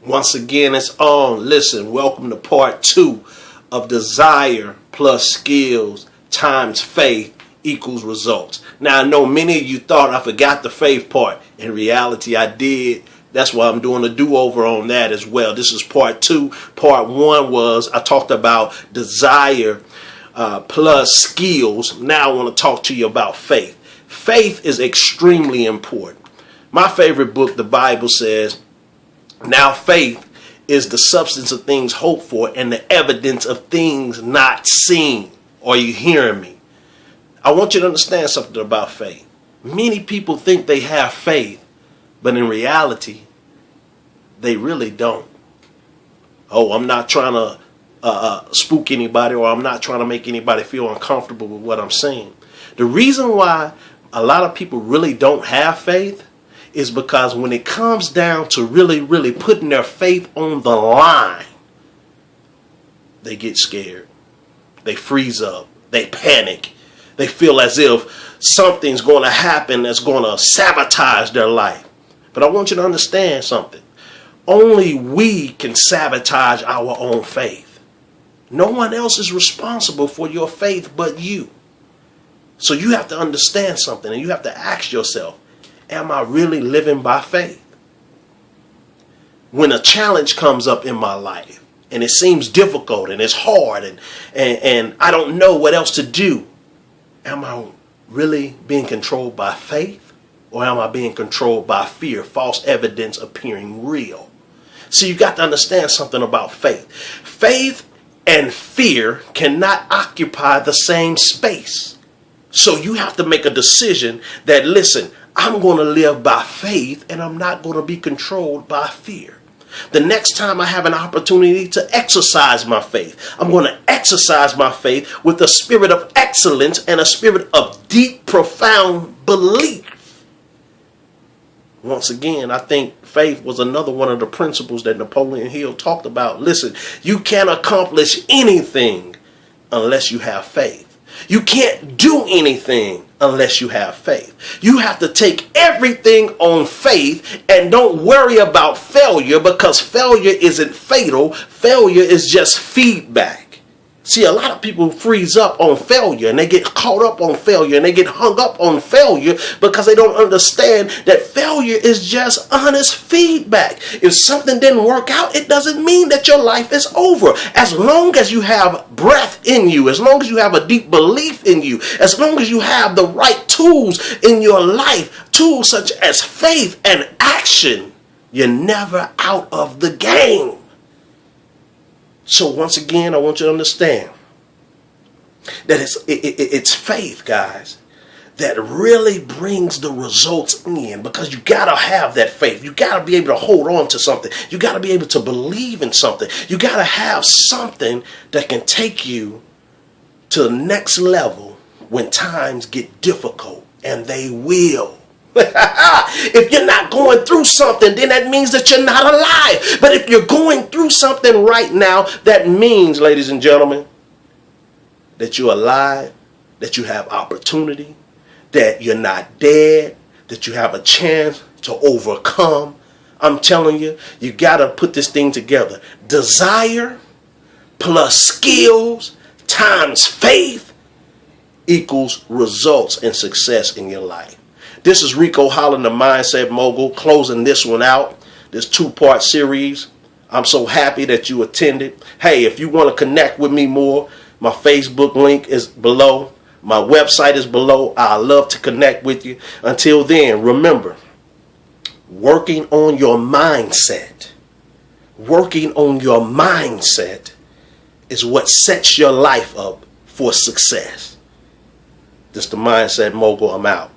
Once again, it's on. Listen, welcome to part 2 of desire plus skills times faith equals results. Now, I know many of you thought I forgot the faith part. In reality, I did. That's why I'm doing a do-over on that as well. This is part 2. Part 1 was I talked about desire plus skills. Now I want to talk to you about faith. Faith is extremely important. My favorite book, the Bible, says, now faith is the substance of things hoped for and the evidence of things not seen. Are you hearing me? I want you to understand something about faith. Many people think they have faith, but in reality, they really don't. Oh, I'm not trying to spook anybody, or I'm not trying to make anybody feel uncomfortable with what I'm saying. The reason why a lot of people really don't have faith is because when it comes down to really putting their faith on the line, they get scared. They freeze up. They panic. They feel as if something's going to happen that's going to sabotage their life. But I want you to understand something. Only we can sabotage our own faith. No one else is responsible for your faith but you. So you have to understand something, and you have to ask yourself, am I really living by faith? When a challenge comes up in my life and it seems difficult and it's hard and I don't know what else to do, am I really being controlled by faith, or am I being controlled by fear, false evidence appearing real? So you got to understand something about faith. Faith and fear cannot occupy the same space. So you have to make a decision that, listen, I'm going to live by faith and I'm not going to be controlled by fear. The next time I have an opportunity to exercise my faith, I'm going to exercise my faith with a spirit of excellence and a spirit of deep, profound belief. Once again, I think faith was another one of the principles that Napoleon Hill talked about. Listen, you can't accomplish anything unless you have faith. You can't do anything unless you have faith. You have to take everything on faith and don't worry about failure, because failure isn't fatal. Failure is just feedback. See, a lot of people freeze up on failure, and they get caught up on failure, and they get hung up on failure because they don't understand that failure is just honest feedback. If something didn't work out, it doesn't mean that your life is over. As long as you have breath in you, as long as you have a deep belief in you, as long as you have the right tools in your life, tools such as faith and action, you're never out of the game. So once again, I want you to understand that it's faith, guys, that really brings the results in, because you got to have that faith. You got to be able to hold on to something. You got to be able to believe in something. You got to have something that can take you to the next level when times get difficult, and they will. If you're not going through something, then that means that you're not alive. But if you're going through something right now, that means, ladies and gentlemen, that you're alive, that you have opportunity, that you're not dead, that you have a chance to overcome. I'm telling you, you got to put this thing together. Desire plus skills times faith equals results and success in your life. This is Rico Holland, the Mindset Mogul, closing this one out, this 2-part series. I'm so happy that you attended. Hey, if you want to connect with me more, my Facebook link is below. My website is below. I love to connect with you. Until then, remember, working on your mindset. Working on your mindset is what sets your life up for success. This is the Mindset Mogul. I'm out.